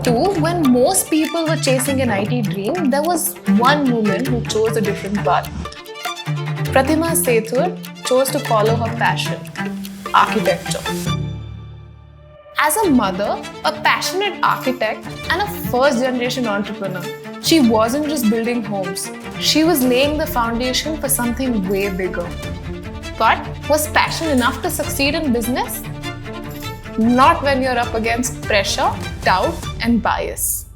2, when most people were chasing an IT dream, there was one woman who chose a different path. Pratima Sethur chose to follow her passion, architecture. As a mother, a passionate architect, and a first-generation entrepreneur, she wasn't just building homes. She was laying the foundation for something way bigger. But was passion enough to succeed in business? Not when you're up against pressure, doubt, and bias.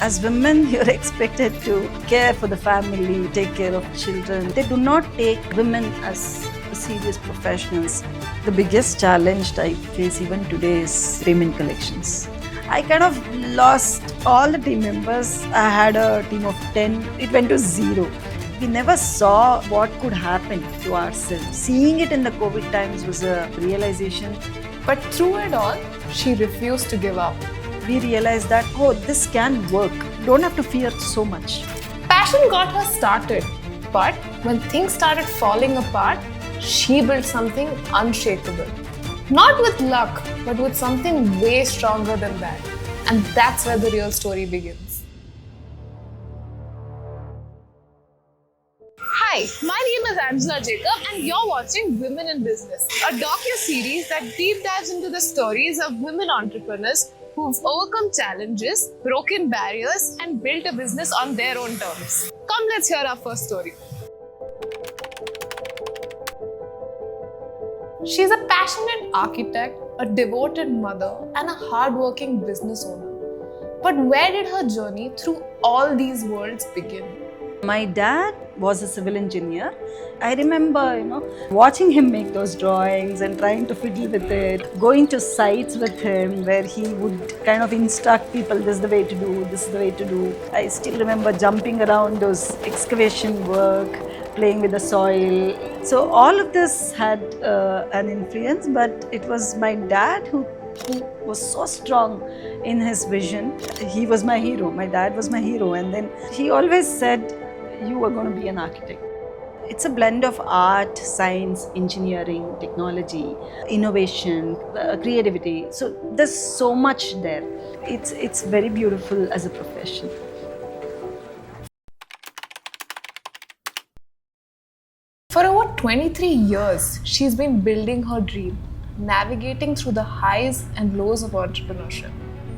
As women, you're expected to care for the family, take care of children. They do not take women as serious professionals. The biggest challenge I face even today is payment collections. I kind of lost all the team members. I had a team of 10. It went to 0. We never saw what could happen to ourselves. Seeing it in the COVID times was a realization. But through it all, she refused to give up. We realized that, oh, this can work. Don't have to fear so much. Passion got her started, but when things started falling apart, she built something unshakable. Not with luck, but with something way stronger than that. And that's where the real story begins. Hi, my name is Angela Jacob and you're watching Women in Business, a docu-series that deep dives into the stories of women entrepreneurs who've overcome challenges, broken barriers, and built a business on their own terms. Come, let's hear our first story. She's a passionate architect, a devoted mother, and a hardworking business owner. But where did her journey through all these worlds begin? My dad was a civil engineer. I remember, watching him make those drawings and trying to fiddle with it, going to sites with him where he would kind of instruct people, this is the way to do, this is the way to do. I still remember jumping around those excavation work, playing with the soil. So all of this had an influence, but it was my dad who was so strong in his vision. He was my hero. My dad was my hero. And then he always said, you are going to be an architect. It's a blend of art, science, engineering, technology, innovation, creativity. So there's so much there. It's very beautiful as a profession. For over 23 years, she's been building her dream, navigating through the highs and lows of entrepreneurship.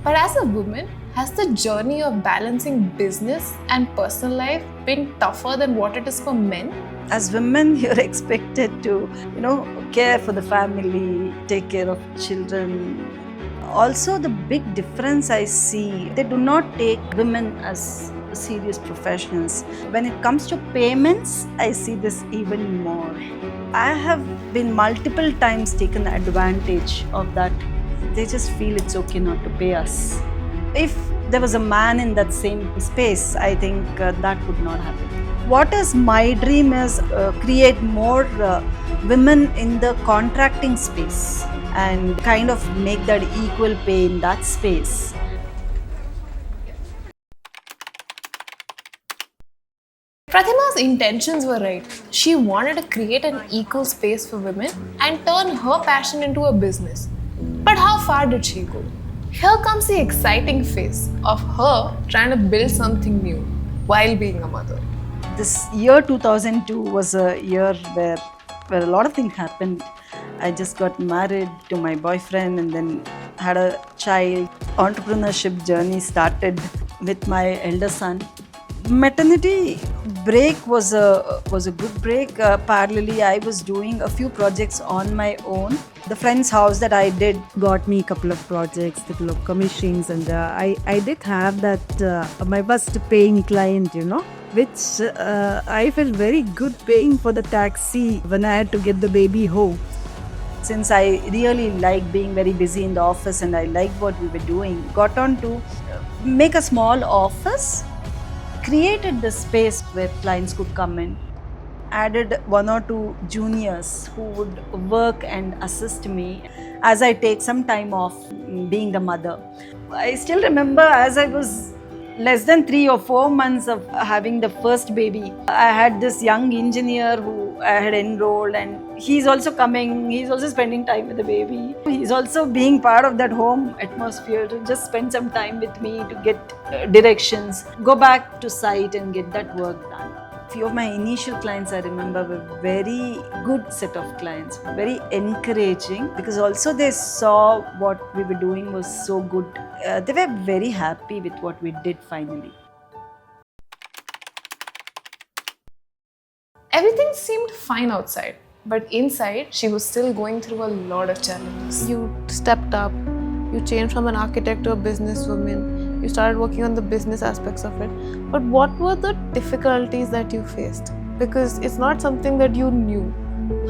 But as a woman, has the journey of balancing business and personal life been tougher than what it is for men? As women, you're expected to, care for the family, take care of children. Also, the big difference I see, they do not take women as serious professionals. When it comes to payments, I see this even more. I have been multiple times taken advantage of that. They just feel it's okay not to pay us. If there was a man in that same space, I think that would not happen. What is my dream is create more women in the contracting space and kind of make that equal pay in that space. Pratima's intentions were right. She wanted to create an equal space for women and turn her passion into a business. But how far did she go? Here comes the exciting phase of her trying to build something new while being a mother. This year 2002 was a year where a lot of things happened. I just got married to my boyfriend and then had a child. Entrepreneurship journey started with my elder son. Maternity break was a good break. Parallelly, I was doing a few projects on my own. The friend's house that I did got me a couple of projects, a couple of commissions, and I did have that my first paying client, which I felt very good paying for the taxi when I had to get the baby home. Since I really like being very busy in the office and I liked what we were doing, got on to make a small office, created the space where clients could come in, added 1 or 2 juniors who would work and assist me as I take some time off being the mother. I still remember as I was less than 3 or 4 months of having the first baby, I had this young engineer who I had enrolled, and he's also coming, he's also spending time with the baby. He's also being part of that home atmosphere to just spend some time with me to get directions, go back to site and get that work done. Few of my initial clients I remember were very good set of clients, very encouraging, because also they saw what we were doing was so good. They were very happy with what we did finally. Everything seemed fine outside, but inside she was still going through a lot of challenges. You stepped up, you changed from an architect to a businesswoman, you started working on the business aspects of it. But what were the difficulties that you faced? Because it's not something that you knew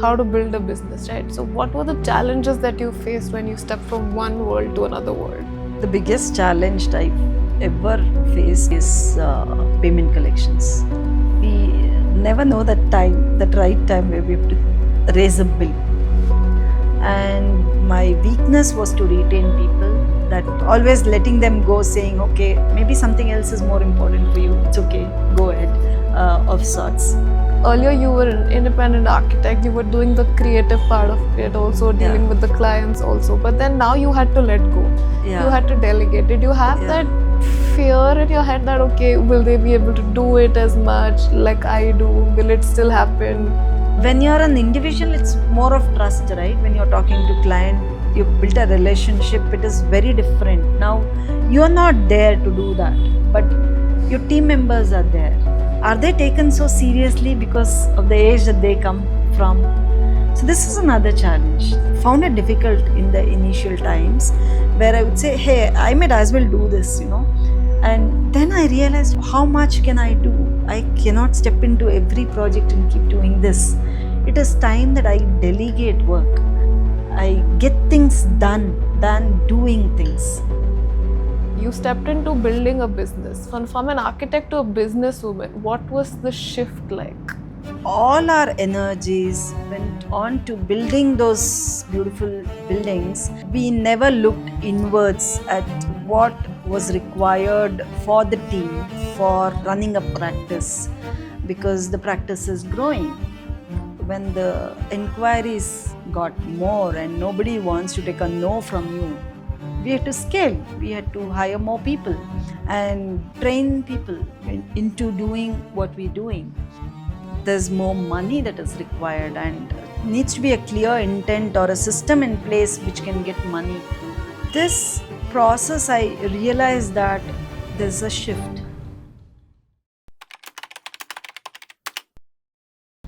how to build a business, right? So what were the challenges that you faced when you stepped from one world to another world? The biggest challenge I've ever faced is payment collections. We never know the right time where we have to raise a bill. And my weakness was to retain people, that always letting them go, saying, okay, maybe something else is more important for you, it's okay, go ahead, of sorts. Earlier you were an independent architect, you were doing the creative part of it also, dealing with the clients also, but then now you had to let go. Yeah. You had to delegate. Did you have that fear in your head that, okay, will they be able to do it as much like I do? Will it still happen? When you're an individual, it's more of trust, right? When you're talking to client, you've built a relationship, it is very different. Now, you're not there to do that, but your team members are there. Are they taken so seriously because of the age that they come from? So this is another challenge. Found it difficult in the initial times where I would say, hey, I might as well do this, And then I realized, how much can I do? I cannot step into every project and keep doing this. It is time that I delegate work. I get things done than doing things. You stepped into building a business. From an architect to a businesswoman, what was the shift like? All our energies went on to building those beautiful buildings. We never looked inwards at what was required for the team for running a practice, because the practice is growing. When the inquiries got more and nobody wants to take a no from you, we had to scale. We had to hire more people and train people into doing what we're doing. There's more money that is required, and needs to be a clear intent or a system in place which can get money. This process, I realized that there's a shift.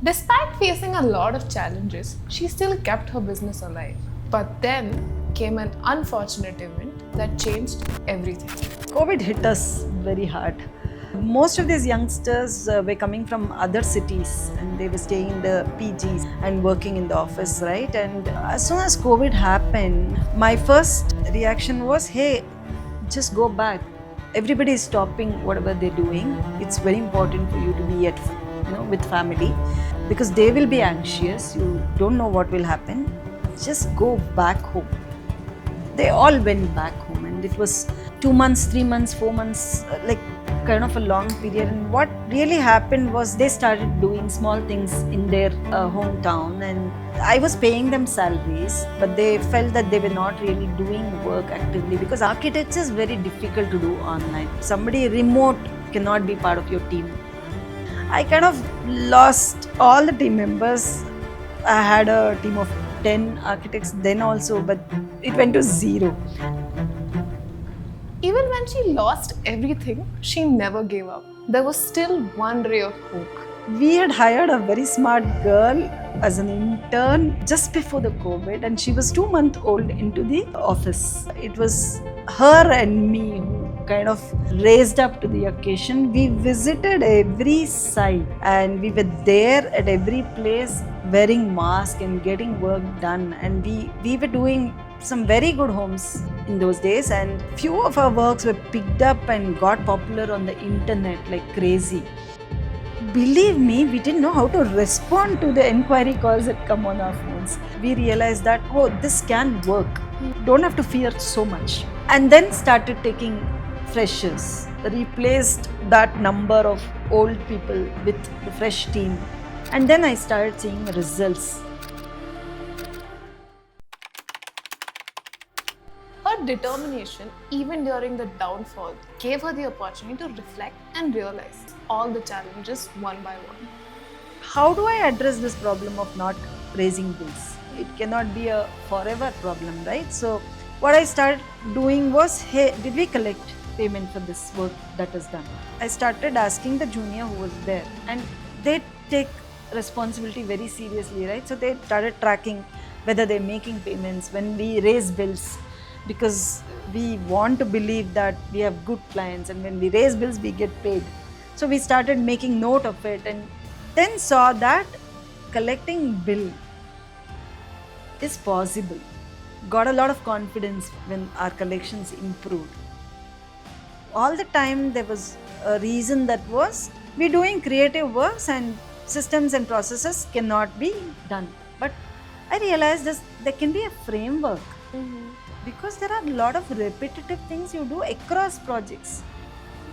Despite facing a lot of challenges, she still kept her business alive. But then came an unfortunate event that changed everything. COVID hit us very hard. Most of these youngsters were coming from other cities, and they were staying in the PGs and working in the office, right? And as soon as COVID happened, my first reaction was, hey, just go back. Everybody is stopping whatever they're doing. It's very important for you to be with family, because they will be anxious. You don't know what will happen. Just go back home. They all went back home, and it was 2 months, 3 months, 4 months, kind of a long period. And what really happened was they started doing small things in their hometown, and I was paying them salaries, but they felt that they were not really doing work actively, because architecture is very difficult to do online. Somebody remote cannot be part of your team. I kind of lost all the team members. I had a team of 10 architects then also, but it went to 0. Even when she lost everything, she never gave up. There was still one ray of hope. We had hired a very smart girl as an intern just before the COVID, and she was 2 months old into the office. It was her and me who kind of raised up to the occasion. We visited every site, and we were there at every place wearing masks and getting work done. And we were doing some very good homes in those days, and few of our works were picked up and got popular on the internet like crazy. Believe me, we didn't know how to respond to the inquiry calls that come on our phones. We realized that, oh, this can work. Don't have to fear so much. And then started taking freshers. replaced that number of old people with the fresh team. And then I started seeing results. Her determination, even during the downfall, gave her the opportunity to reflect and realize all the challenges one by one. How do I address this problem of not raising bills? It cannot be a forever problem, right? So what I started doing was, hey, did we collect payment for this work that is done? I started asking the junior who was there, and they take responsibility very seriously, right? So they started tracking whether they're making payments when we raise bills, because we want to believe that we have good clients, and when we raise bills we get paid. So we started making note of it, and then saw that collecting bill is possible. Got a lot of confidence when our collections improved. All the time there was a reason, that was we doing creative works and systems and processes cannot be done. But I realized this, there can be a framework, because there are a lot of repetitive things you do across projects.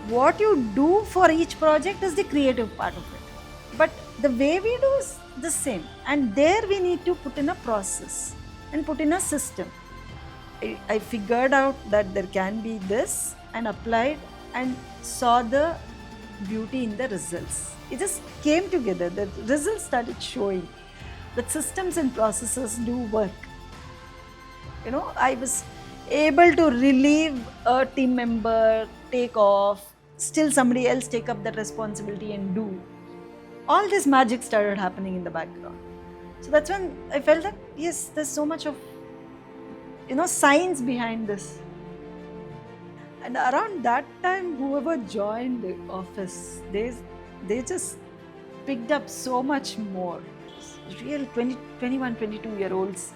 What you do for each project is the creative part of it, but the way we do is the same, and there we need to put in a process and put in a system. I figured out that there can be this, and applied and saw the beauty in the results. It just came together, the results started showing that systems and processes do work. You know, I was able to relieve a team member, take off, still somebody else take up that responsibility and do. All this magic started happening in the background. So that's when I felt that, yes, there's so much of, science behind this. And around that time, whoever joined the office, they just picked up so much more. Real 21, 22-year-olds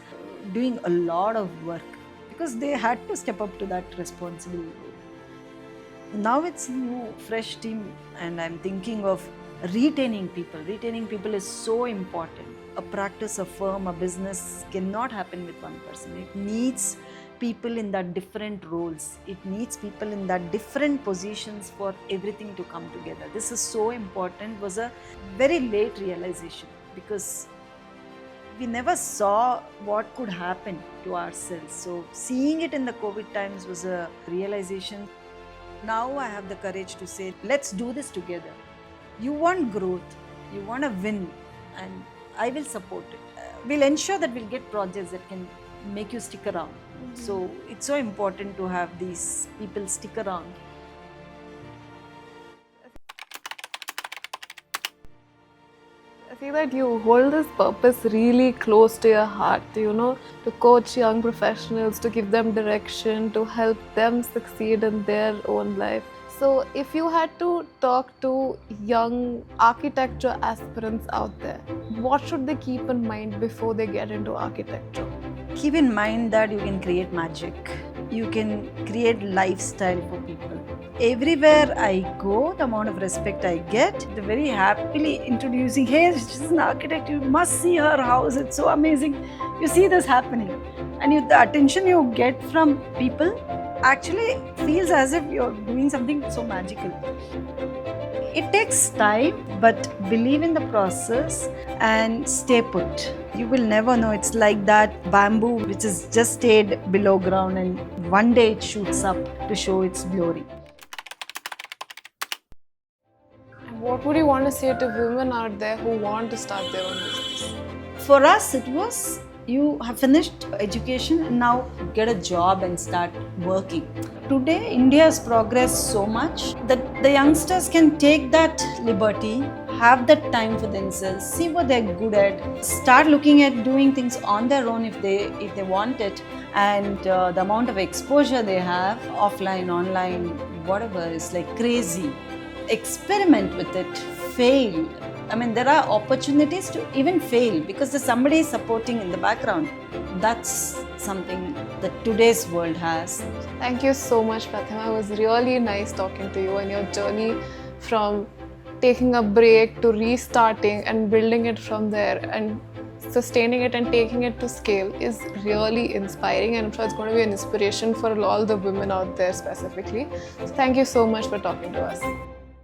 doing a lot of work, because they had to step up to that responsibility. Now it's new, fresh team, and I'm thinking of retaining people. Retaining people is so important. A practice, a firm, a business cannot happen with one person. It needs people in that different roles. It needs people in that different positions for everything to come together. This is so important. It was a very late realization, because we never saw what could happen to ourselves. So seeing it in the COVID times was a realization. Now I have the courage to say, let's do this together. You want growth, you want to win, and I will support it. We'll ensure that we'll get projects that can make you stick around. So it's so important to have these people stick around. I feel that you hold this purpose really close to your heart, to coach young professionals, to give them direction, to help them succeed in their own life. So if you had to talk to young architecture aspirants out there, what should they keep in mind before they get into architecture? Keep in mind that you can create magic. You can create lifestyle for people. Everywhere I go, the amount of respect I get, they're very happily introducing, hey, she's an architect, you must see her house, it's so amazing. You see this happening. And the attention you get from people actually feels as if you're doing something so magical. It takes time, but believe in the process and stay put. You will never know. It's like that bamboo which has just stayed below ground, and one day it shoots up to show its glory. What would you want to say to women out there who want to start their own business? For us, it was, you have finished education and now get a job and start working. Today, India has progressed so much that the youngsters can take that liberty, have that time for themselves, see what they're good at, start looking at doing things on their own if they want it, and the amount of exposure they have, offline, online, whatever, is like crazy. Experiment with it, fail. I mean, there are opportunities to even fail because there's somebody supporting in the background. That's something that today's world has. Thank you so much, Prathima. It was really nice talking to you, and your journey from taking a break to restarting and building it from there, and sustaining it and taking it to scale is really inspiring, and I'm sure it's going to be an inspiration for all the women out there specifically. So thank you so much for talking to us.